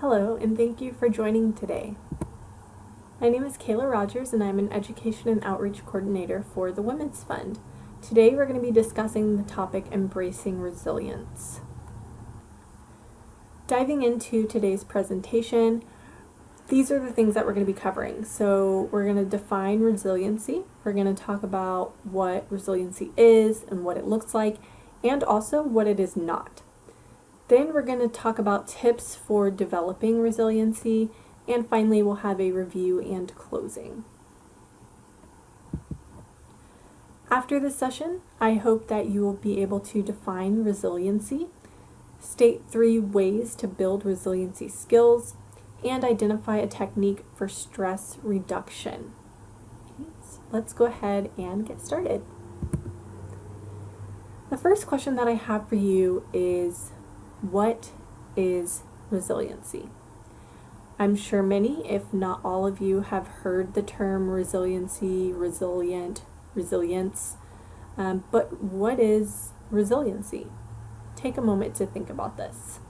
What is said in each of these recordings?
Hello, and thank you for joining today. My name is Kayla Rogers, and I'm an Education and Outreach Coordinator for the Women's Fund. Today we're going to be discussing the topic Embracing Resilience. Diving into today's presentation, these are the things that we're going to be covering. So we're going to define resiliency, we're going to talk about what resiliency is and what it looks like, and also what it is not. Then we're going to talk about tips for developing resiliency, and finally we'll have a review and closing. After this session, I hope that you will be able to define resiliency, state 3 ways to build resiliency skills, and identify a technique for stress reduction. Okay, so let's go ahead and get started. The first question that I have for you is, what is resiliency? I'm sure many, if not all of you, have heard the term resiliency, resilient, resilience, but what is resiliency? Take a moment to think about this.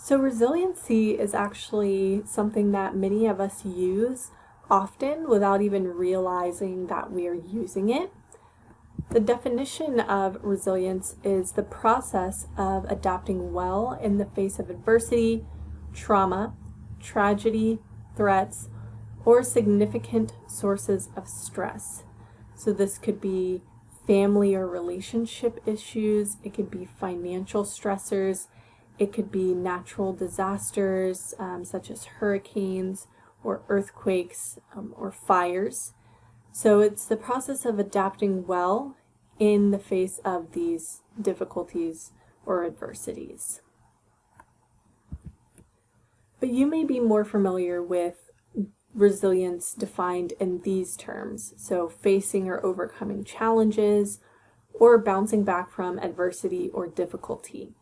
So resiliency is actually something that many of us use often without even realizing that we are using it. The definition of resilience is the process of adapting well in the face of adversity, trauma, tragedy, threats, or significant sources of stress. So this could be family or relationship issues, it could be financial stressors, it could be natural disasters such as hurricanes or earthquakes or fires. So it's the process of adapting well in the face of these difficulties or adversities. But you may be more familiar with resilience defined in these terms. So facing or overcoming challenges or bouncing back from adversity or difficulty.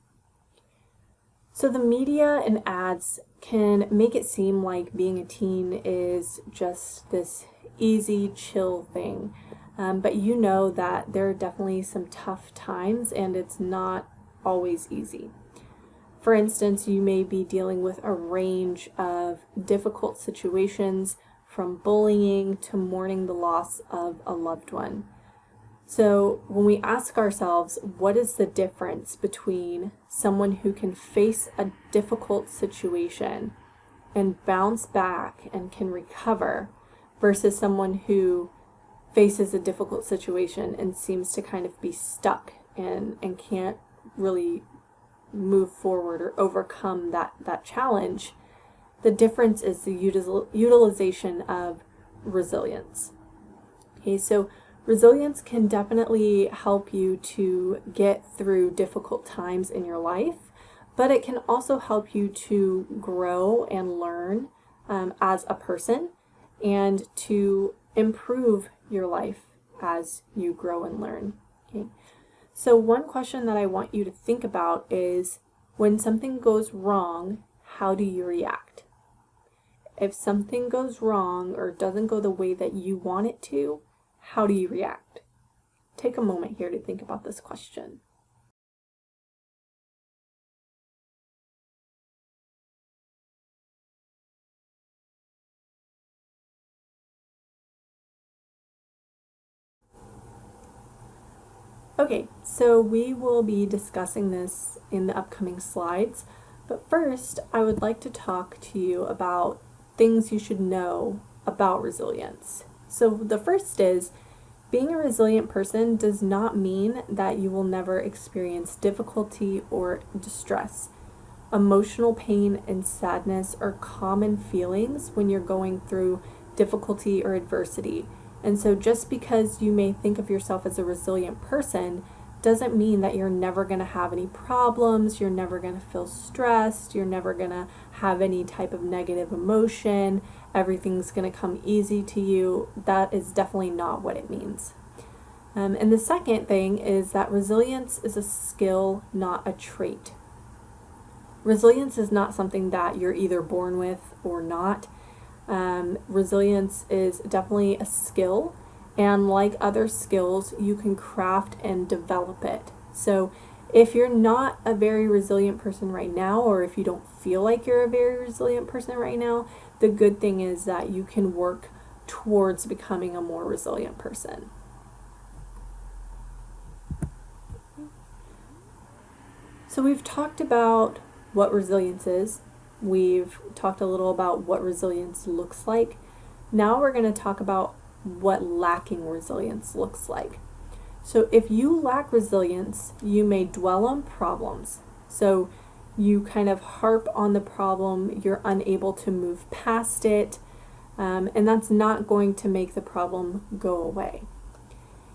So the media and ads can make it seem like being a teen is just this easy, chill thing. But you know that there are definitely some tough times and it's not always easy. For instance, you may be dealing with a range of difficult situations, from bullying to mourning the loss of a loved one. So when we ask ourselves, what is the difference between someone who can face a difficult situation and bounce back and can recover versus someone who faces a difficult situation and seems to kind of be stuck and can't really move forward or overcome that challenge? The difference is the utilization of resilience. Okay, so resilience can definitely help you to get through difficult times in your life, but it can also help you to grow and learn as a person and to improve your life as you grow and learn. Okay. So one question that I want you to think about is, when something goes wrong, how do you react? If something goes wrong or doesn't go the way that you want it to, how do you react? Take a moment here to think about this question. Okay, so we will be discussing this in the upcoming slides, but first I would like to talk to you about things you should know about resilience. So the first is, being a resilient person does not mean that you will never experience difficulty or distress. Emotional pain and sadness are common feelings when you're going through difficulty or adversity. And so just because you may think of yourself as a resilient person doesn't mean that you're never going to have any problems, you're never going to feel stressed, you're never going to have any type of negative emotion, everything's going to come easy to you. That is definitely not what it means. And the second thing is that resilience is a skill, not a trait. Resilience is not something that you're either born with or not. Resilience is definitely a skill, And like other skills, you can craft and develop it. So if you're not a very resilient person right now, or if you don't feel like you're a very resilient person right now, the good thing is that you can work towards becoming a more resilient person. So we've talked about what resilience is. We've talked a little about what resilience looks like. Now we're going to talk about what lacking resilience looks like. So if you lack resilience, you may dwell on problems. So you kind of harp on the problem, you're unable to move past it, and that's not going to make the problem go away.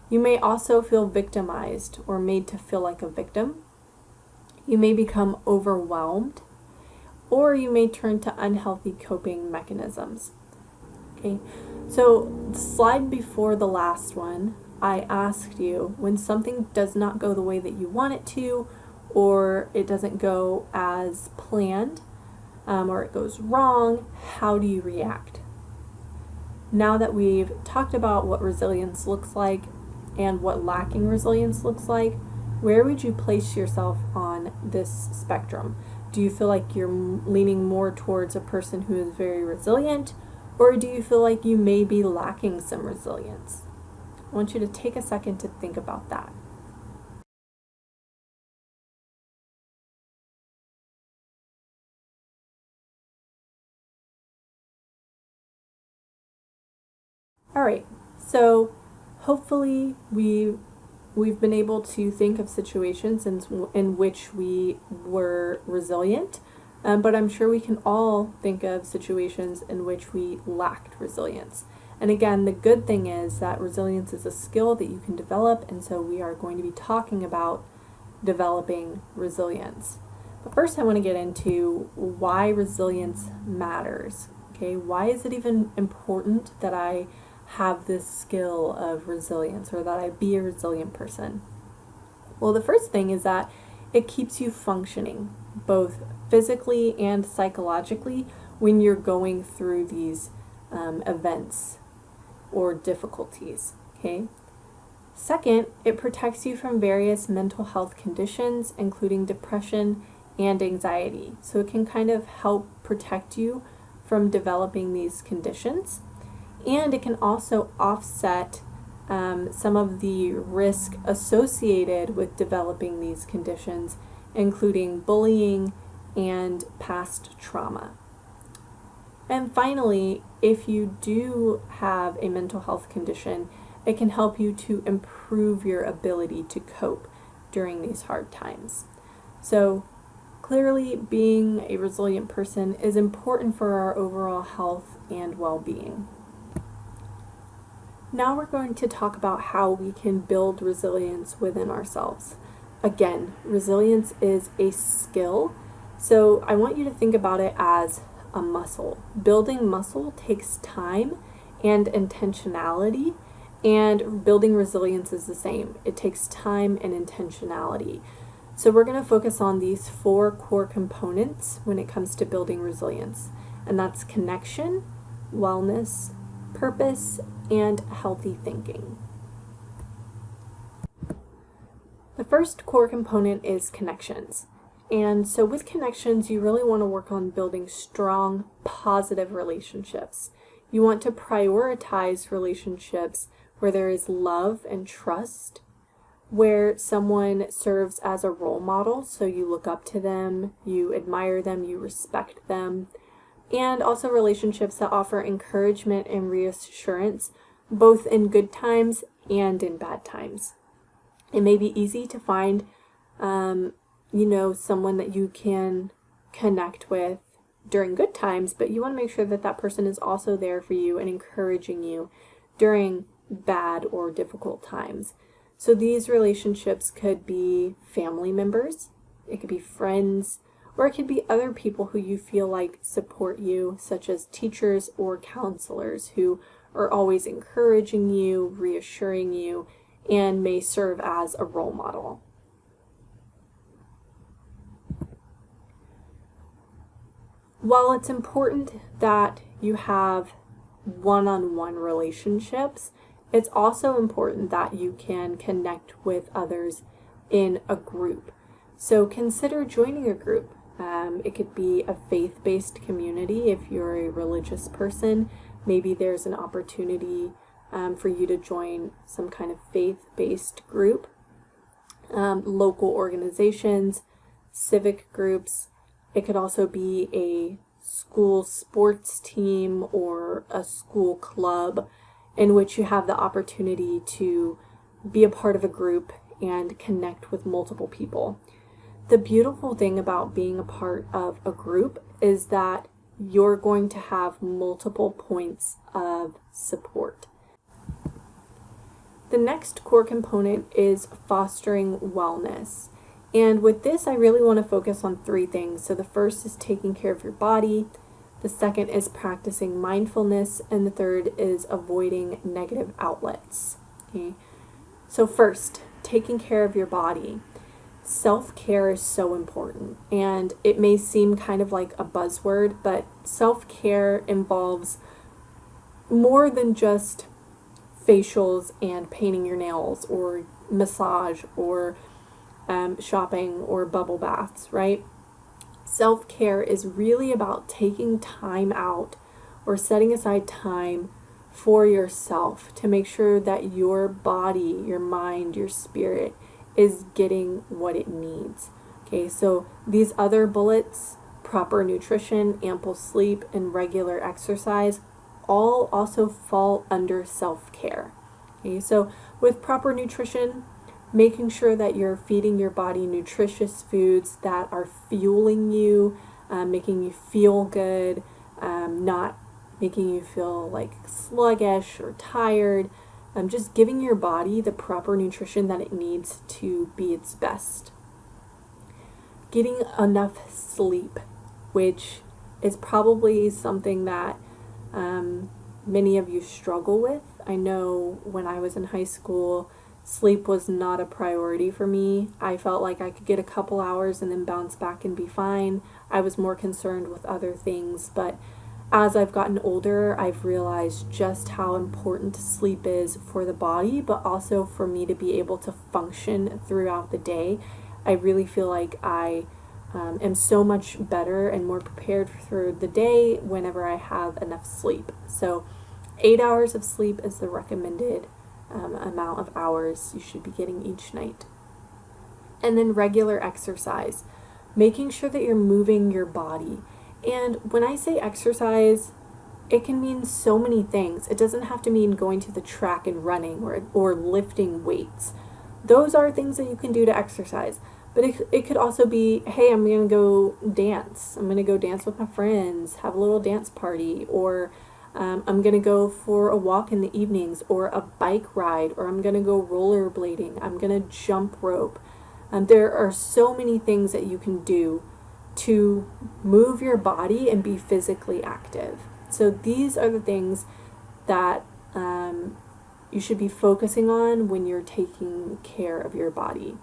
You may also feel victimized or made to feel like a victim. You may become overwhelmed, or you may turn to unhealthy coping mechanisms. Okay, so the slide before the last one, I asked you, when something does not go the way that you want it to, or it doesn't go as planned, or it goes wrong, how do you react? Now that we've talked about what resilience looks like and what lacking resilience looks like, where would you place yourself on this spectrum? Do you feel like you're leaning more towards a person who is very resilient, or do you feel like you may be lacking some resilience? I want you to take a second to think about that. All right, so hopefully we've been able to think of situations in which we were resilient, but I'm sure we can all think of situations in which we lacked resilience. And again, the good thing is that resilience is a skill that you can develop, and so we are going to be talking about developing resilience. But first I want to get into why resilience matters. Okay, why is it even important that I have this skill of resilience, or that I be a resilient person? Well, the first thing is that it keeps you functioning, both physically and psychologically, when you're going through these events or difficulties. Okay. Second, it protects you from various mental health conditions, including depression and anxiety. So it can kind of help protect you from developing these conditions. And it can also offset some of the risk associated with developing these conditions, including bullying and past trauma. And finally, if you do have a mental health condition, it can help you to improve your ability to cope during these hard times. So clearly, being a resilient person is important for our overall health and well-being. Now we're going to talk about how we can build resilience within ourselves. Again, resilience is a skill, so I want you to think about it as a muscle. Building muscle takes time and intentionality, and building resilience is the same. It takes time and intentionality. So we're going to focus on these 4 core components when it comes to building resilience, and that's connection, wellness, purpose, and healthy thinking. The first core component is connections. And so with connections, you really want to work on building strong, positive relationships. You want to prioritize relationships where there is love and trust, where someone serves as a role model, so you look up to them, you admire them, you respect them, and also relationships that offer encouragement and reassurance, both in good times and in bad times. It may be easy to find, someone that you can connect with during good times, but you want to make sure that that person is also there for you and encouraging you during bad or difficult times. So these relationships could be family members, it could be friends, or it could be other people who you feel like support you, such as teachers or counselors who are always encouraging you, reassuring you, and may serve as a role model. While it's important that you have one-on-one relationships, It's also important that you can connect with others in a group. So consider joining a group. It could be a faith-based community if you're a religious person. Maybe there's an opportunity for you to join some kind of faith-based group. Local organizations, civic groups. It could also be a school sports team or a school club in which you have the opportunity to be a part of a group and connect with multiple people. The beautiful thing about being a part of a group is that you're going to have multiple points of support. The next core component is fostering wellness. And with this, I really want to focus on three things. So the first is taking care of your body. The second is practicing mindfulness. And the third is avoiding negative outlets. Okay. So first, taking care of your body. Self-care is so important. And it may seem kind of like a buzzword, but self-care involves more than just facials and painting your nails or massage or shopping or bubble baths, right? Self-care is really about taking time out or setting aside time for yourself to make sure that your body, your mind, your spirit is getting what it needs. Okay, so these other bullets, proper nutrition, ample sleep, and regular exercise, all also fall under self-care. Okay, so with proper nutrition, making sure that you're feeding your body nutritious foods that are fueling you, making you feel good, not making you feel like sluggish or tired, just giving your body the proper nutrition that it needs to be its best. Getting enough sleep, which is probably something that many of you struggle with. I know when I was in high school, sleep was not a priority for me. I felt like I could get a couple hours and then bounce back and be fine. I was more concerned with other things, but as I've gotten older, I've realized just how important sleep is for the body, but also for me to be able to function throughout the day. I really feel like I am so much better and more prepared for the day whenever I have enough sleep. So 8 hours of sleep is the recommended amount of hours you should be getting each night. And then regular exercise, making sure that you're moving your body. And when I say exercise, it can mean so many things. It doesn't have to mean going to the track and running or lifting weights. Those are things that you can do to exercise. But it could also be, hey, I'm going to go dance. I'm going to go dance with my friends, have a little dance party, or I'm going to go for a walk in the evenings, or a bike ride, or I'm going to go rollerblading. I'm going to jump rope. There are so many things that you can do to move your body and be physically active. So these are the things that you should be focusing on when you're taking care of your body.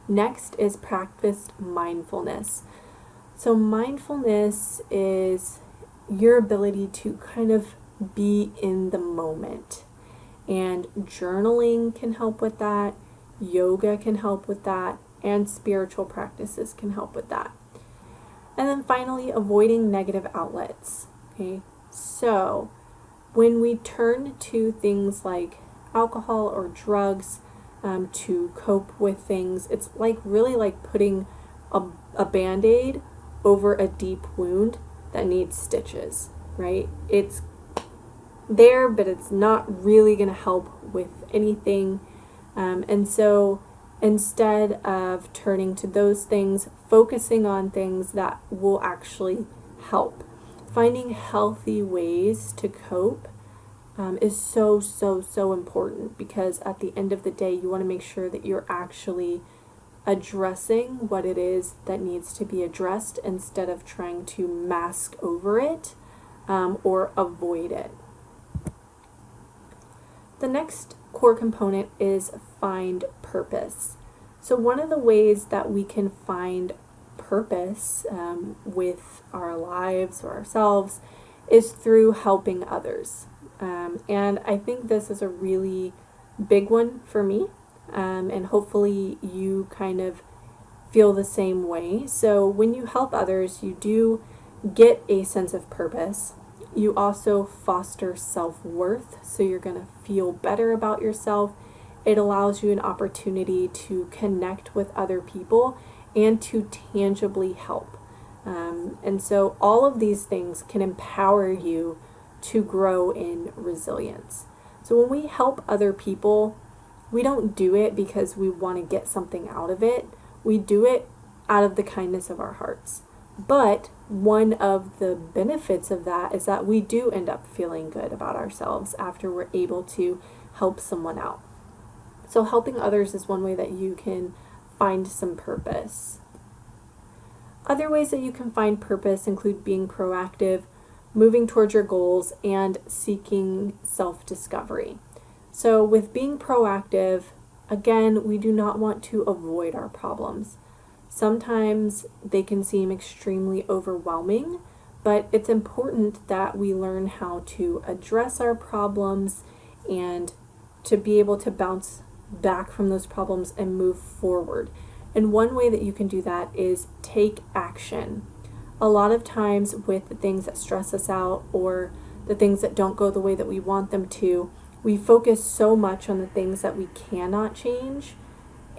Next is practice mindfulness. So mindfulness is your ability to kind of be in the moment. And journaling can help with that, yoga can help with that, and spiritual practices can help with that. And then finally, avoiding negative outlets. Okay, so when we turn to things like alcohol or drugs to cope with things, it's like really like putting a Band-Aid over a deep wound that needs stitches, right? It's there, but it's not really going to help with anything. And so instead of turning to those things, focusing on things that will actually help. Finding healthy ways to cope is so important, because at the end of the day, you want to make sure that you're actually addressing what it is that needs to be addressed instead of trying to mask over it or avoid it. The next core component is find purpose. So one of the ways that we can find purpose with our lives or ourselves is through helping others. And I think this is a really big one for me, and hopefully you kind of feel the same way. So when you help others, you do get a sense of purpose. You also foster self-worth, so you're going to feel better about yourself. It allows you an opportunity to connect with other people and to tangibly help. And so all of these things can empower you to grow in resilience. So when we help other people, we don't do it because we want to get something out of it. We do it out of the kindness of our hearts. But one of the benefits of that is that we do end up feeling good about ourselves after we're able to help someone out. So helping others is one way that you can find some purpose. Other ways that you can find purpose include being proactive, moving towards your goals, and seeking self-discovery. So with being proactive, again, we do not want to avoid our problems. Sometimes they can seem extremely overwhelming, but it's important that we learn how to address our problems and to be able to bounce back from those problems and move forward. And one way that you can do that is take action. A lot of times with the things that stress us out or the things that don't go the way that we want them to, we focus so much on the things that we cannot change,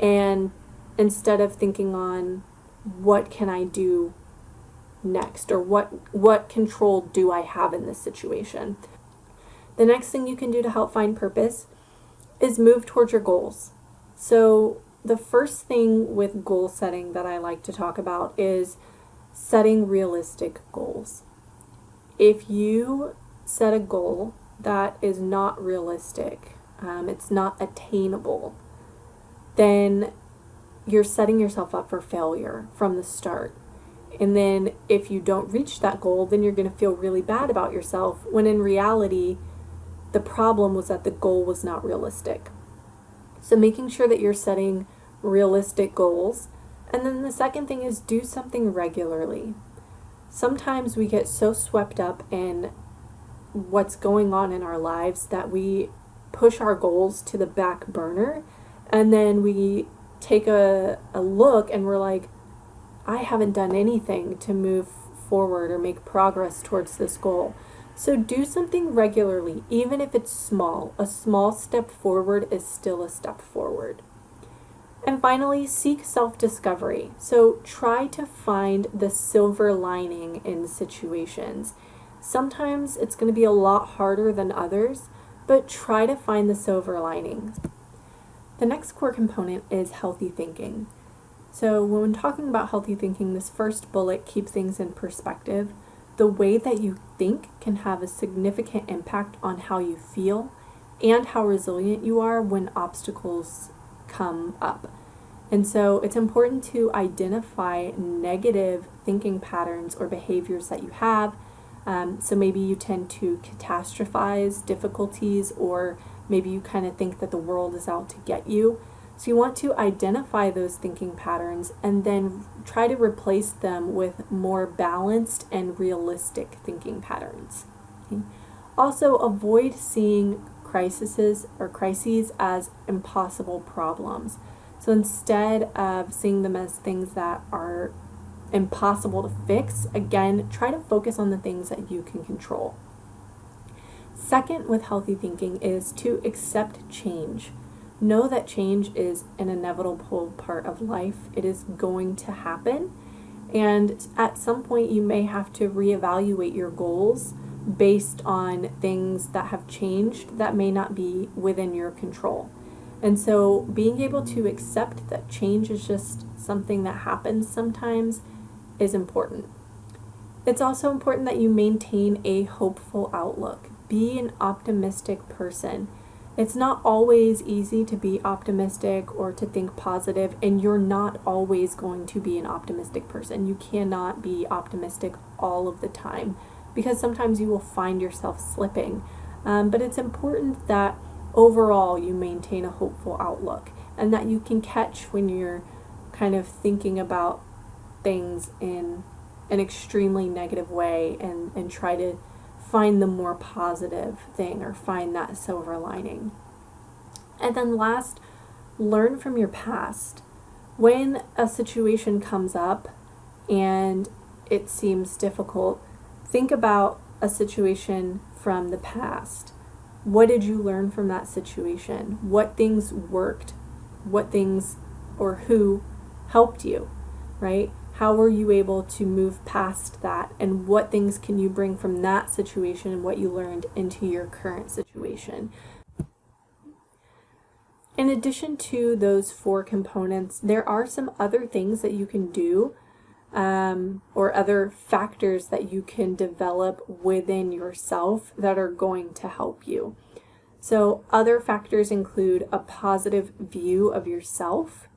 and instead of thinking on what can I do next, or what control do I have in this situation. The next thing you can do to help find purpose is move towards your goals. So the first thing with goal setting that I like to talk about is setting realistic goals. If you set a goal that is not realistic, it's not attainable, then you're setting yourself up for failure from the start. And then if you don't reach that goal, then you're going to feel really bad about yourself, when in reality, the problem was that the goal was not realistic. So making sure that you're setting realistic goals. And then the second thing is do something regularly. Sometimes we get so swept up in what's going on in our lives that we push our goals to the back burner, and then we take a look and we're like, I haven't done anything to move forward or make progress towards this goal. So do something regularly, even if it's small. A small step forward is still a step forward. And finally, seek self-discovery. So try to find the silver lining in situations. Sometimes it's going to be a lot harder than others, but try to find the silver lining. The next core component is healthy thinking. So when talking about healthy thinking, this first bullet, keep things in perspective. The way that you think can have a significant impact on how you feel and how resilient you are when obstacles come up. And so it's important to identify negative thinking patterns or behaviors that you have. So maybe you tend to catastrophize difficulties, or maybe you kind of think that the world is out to get you. So you want to identify those thinking patterns and then try to replace them with more balanced and realistic thinking patterns. Okay. Also, avoid seeing crises as impossible problems. So instead of seeing them as things that are impossible to fix, again, try to focus on the things that you can control. Second, with healthy thinking, is to accept change. Know that change is an inevitable part of life. It is going to happen. And at some point, you may have to reevaluate your goals based on things that have changed that may not be within your control. And so being able to accept that change is just something that happens sometimes is important. It's also important that you maintain a hopeful outlook. Be an optimistic person. It's not always easy to be optimistic or to think positive, and you're not always going to be an optimistic person. You cannot be optimistic all of the time because sometimes you will find yourself slipping. But it's important that overall you maintain a hopeful outlook and that you can catch when you're kind of thinking about things in an extremely negative way and try to find the more positive thing or find that silver lining. And then last, learn from your past. When a situation comes up and it seems difficult, think about a situation from the past. What did you learn from that situation? What things worked? What things or who helped you, right? How were you able to move past that? And what things can you bring from that situation and what you learned into your current situation? In addition to those 4 components, there are some other things that you can do or other factors that you can develop within yourself that are going to help you. So other factors include a positive view of yourself.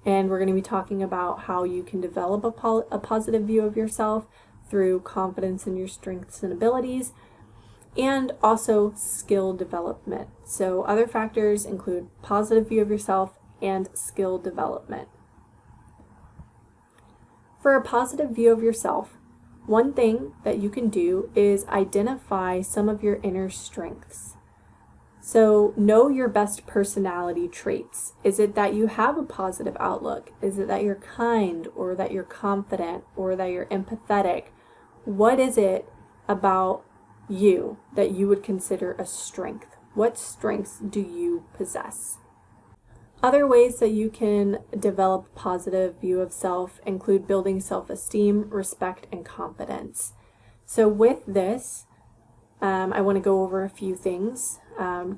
And we're going to be talking about how you can develop a positive view of yourself through confidence in your strengths and abilities, and also skill development. So other factors include positive view of yourself and skill development. For a positive view of yourself, one thing that you can do is identify some of your inner strengths. So know your best personality traits. Is it that you have a positive outlook? Is it that you're kind, or that you're confident, or that you're empathetic? What is it about you that you would consider a strength? What strengths do you possess? Other ways that you can develop a positive view of self include building self-esteem, respect, and confidence. So with this, I want to go over a few things,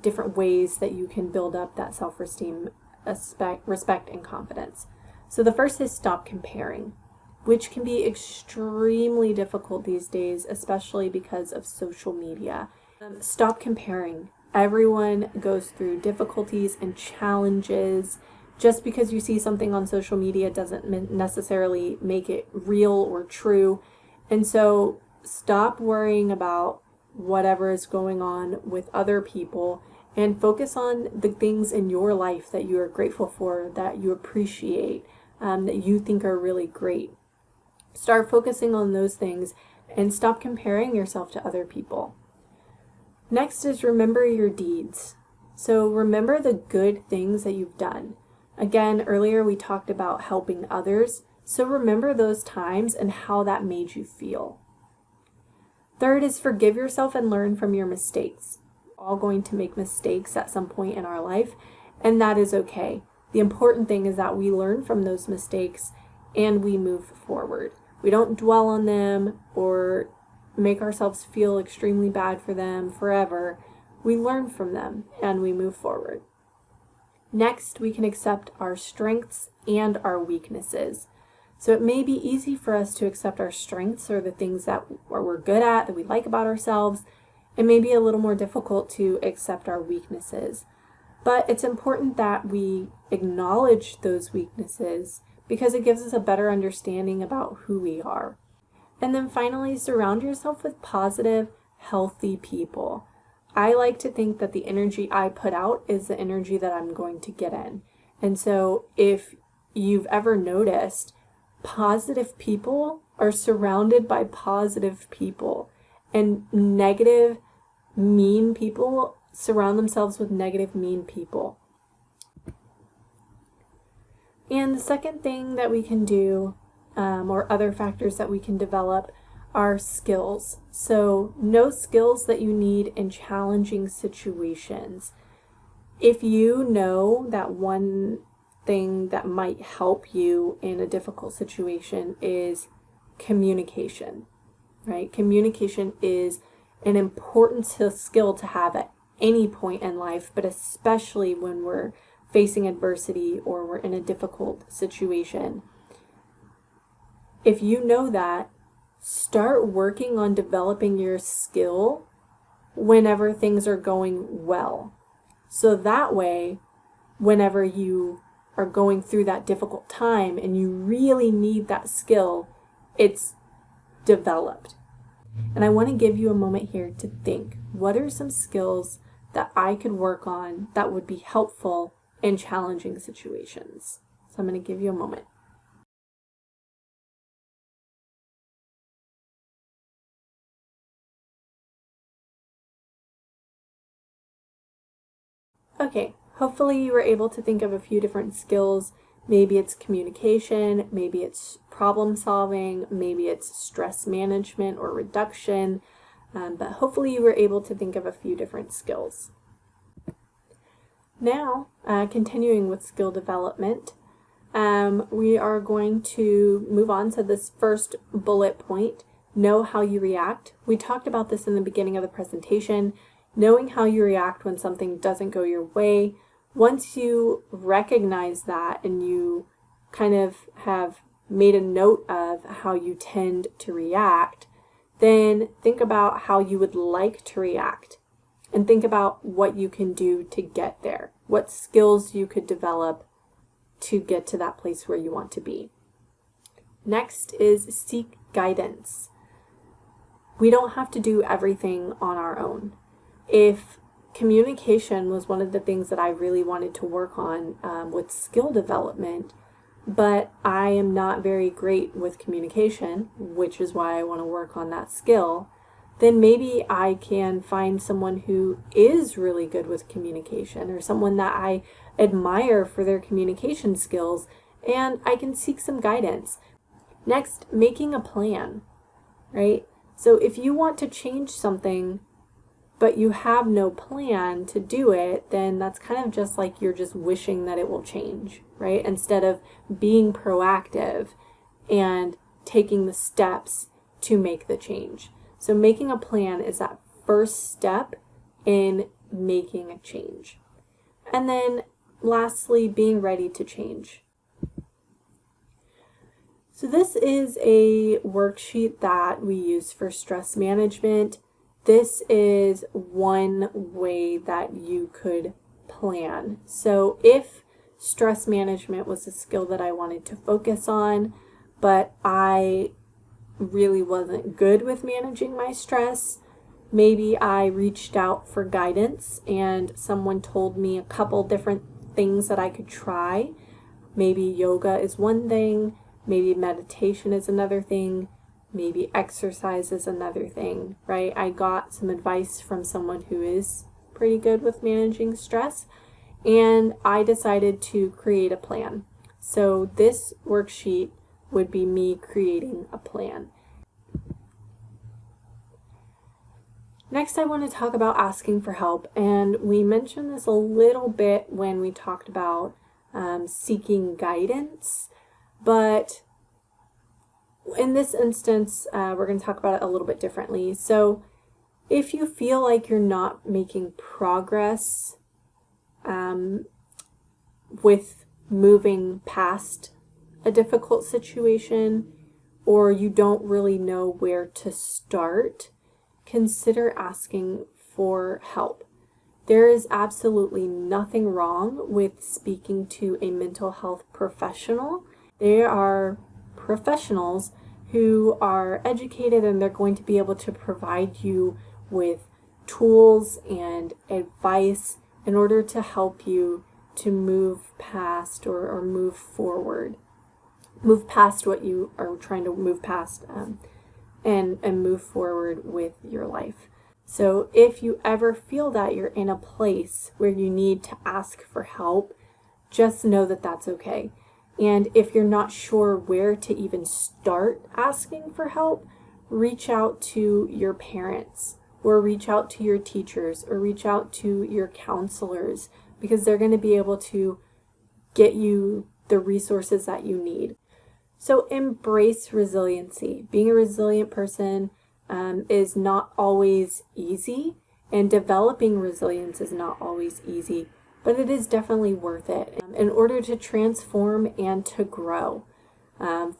different ways that you can build up that self-esteem, respect, and confidence. So the first is stop comparing, which can be extremely difficult these days, especially because of social media. Stop comparing. Everyone goes through difficulties and challenges. Just because you see something on social media doesn't necessarily make it real or true. And so stop worrying about whatever is going on with other people and focus on the things in your life that you are grateful for, that you appreciate, that you think are really great. Start focusing on those things and stop comparing yourself to other people. Next is remember your deeds. So remember the good things that you've done. Again, earlier we talked about helping others, so remember those times and how that made you feel. Third is forgive yourself and learn from your mistakes. We're all going to make mistakes at some point in our life, and that is okay. The important thing is that we learn from those mistakes and we move forward. We don't dwell on them or make ourselves feel extremely bad for them forever. We learn from them and we move forward. Next, we can accept our strengths and our weaknesses. So it may be easy for us to accept our strengths, or the things that we're good at, that we like about ourselves. It may be a little more difficult to accept our weaknesses. But it's important that we acknowledge those weaknesses because it gives us a better understanding about who we are. And then finally, surround yourself with positive, healthy people. I like to think that the energy I put out is the energy that I'm going to get in. And so if you've ever noticed, positive people are surrounded by positive people, and negative, mean people surround themselves with negative, mean people. And the second thing that we can do, or other factors that we can develop, are skills. So know skills that you need in challenging situations. If you know that one thing that might help you in a difficult situation is communication, right? Communication is an important skill to have at any point in life, but especially when we're facing adversity or we're in a difficult situation. If you know that, start working on developing your skill whenever things are going well. So that way, whenever you are going through that difficult time and you really need that skill, it's developed. And I want to give you a moment here to think, what are some skills that I could work on that would be helpful in challenging situations? So I'm going to give you a moment. Okay, hopefully you were able to think of a few different skills. Maybe it's communication, maybe it's problem solving, maybe it's stress management or reduction, but hopefully you were able to think of a few different skills. Now, continuing with skill development, we are going to move on to this first bullet point, know how you react. We talked about this in the beginning of the presentation, knowing how you react when something doesn't go your way. Once you recognize that and you kind of have made a note of how you tend to react, then think about how you would like to react and think about what you can do to get there, what skills you could develop to get to that place where you want to be. Next is seek guidance. We don't have to do everything on our own. If communication was one of the things that I really wanted to work on with skill development, but I am not very great with communication, which is why I want to work on that skill, then maybe I can find someone who is really good with communication or someone that I admire for their communication skills, and I can seek some guidance. Next, making a plan, right? So if you want to change something but you have no plan to do it, then that's kind of just like you're just wishing that it will change, right? Instead of being proactive and taking the steps to make the change. So making a plan is that first step in making a change. And then lastly, being ready to change. So this is a worksheet that we use for stress management. This is one way that you could plan. So if stress management was a skill that I wanted to focus on, but I really wasn't good with managing my stress, maybe I reached out for guidance and someone told me a couple different things that I could try. Maybe yoga is one thing, maybe meditation is another thing, maybe exercise is another thing, right? I got some advice from someone who is pretty good with managing stress, and I decided to create a plan. So this worksheet would be me creating a plan. Next, I want to talk about asking for help, and we mentioned this a little bit when we talked about seeking guidance, but in this instance, we're going to talk about it a little bit differently. So if you feel like you're not making progress with moving past a difficult situation, or you don't really know where to start, consider asking for help. There is absolutely nothing wrong with speaking to a mental health professional. They are professionals who are educated, and they're going to be able to provide you with tools and advice in order to help you to move past or move forward. Move past what you are trying to move past and move forward with your life. So if you ever feel that you're in a place where you need to ask for help, just know that that's okay. And if you're not sure where to even start asking for help, reach out to your parents or reach out to your teachers or reach out to your counselors, because they're going to be able to get you the resources that you need. So embrace resiliency. Being a resilient person is not always easy, and developing resilience is not always easy, but it is definitely worth it in order to transform and to grow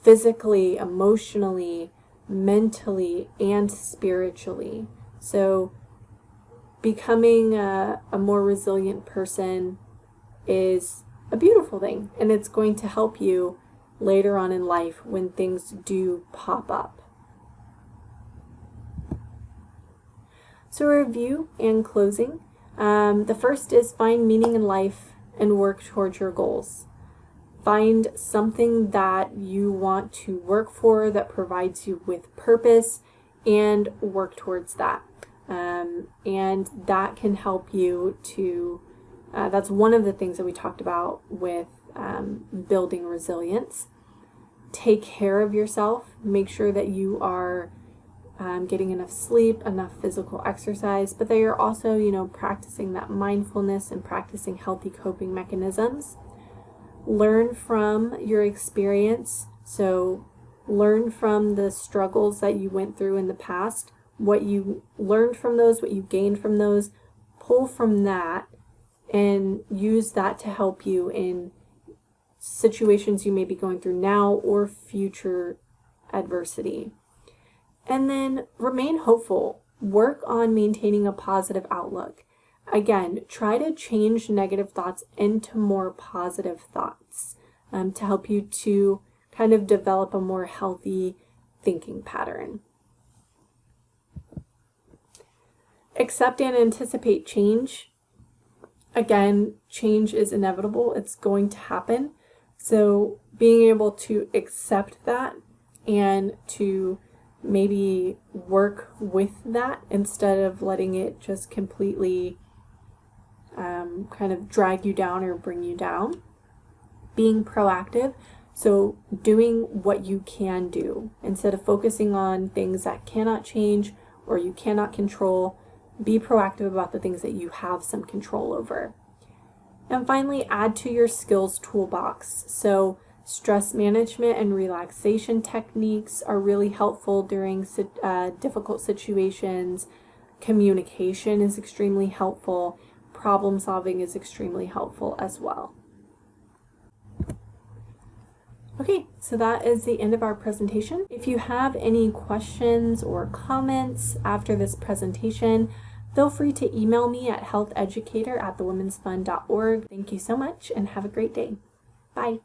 physically, emotionally, mentally, and spiritually. So becoming a more resilient person is a beautiful thing, and it's going to help you later on in life when things do pop up. So review and closing. The first is find meaning in life and work towards your goals. Find something that you want to work for that provides you with purpose and work towards that. And that can help you to That's one of the things that we talked about with building resilience. Take care of yourself. Make sure that you are getting enough sleep, enough physical exercise, but that you're also, practicing that mindfulness and practicing healthy coping mechanisms. Learn from your experience. So learn from the struggles that you went through in the past, what you learned from those, what you gained from those. Pull from that and use that to help you in situations you may be going through now or future adversity. And then remain hopeful. Work on maintaining a positive outlook. Again, try to change negative thoughts into more positive thoughts to help you to kind of develop a more healthy thinking pattern. Accept and anticipate change. Again, change is inevitable. It's going to happen. So being able to accept that and to maybe work with that instead of letting it just completely kind of drag you down or bring you down. Being proactive, so doing what you can do instead of focusing on things that cannot change or you cannot control. Be proactive about the things that you have some control over. And finally, add to your skills toolbox. So stress management and relaxation techniques are really helpful during difficult situations. Communication is extremely helpful. Problem solving is extremely helpful as well. Okay, so that is the end of our presentation. If you have any questions or comments after this presentation, feel free to email me at healtheducator@thewomensfund.org. Thank you so much and have a great day. Bye.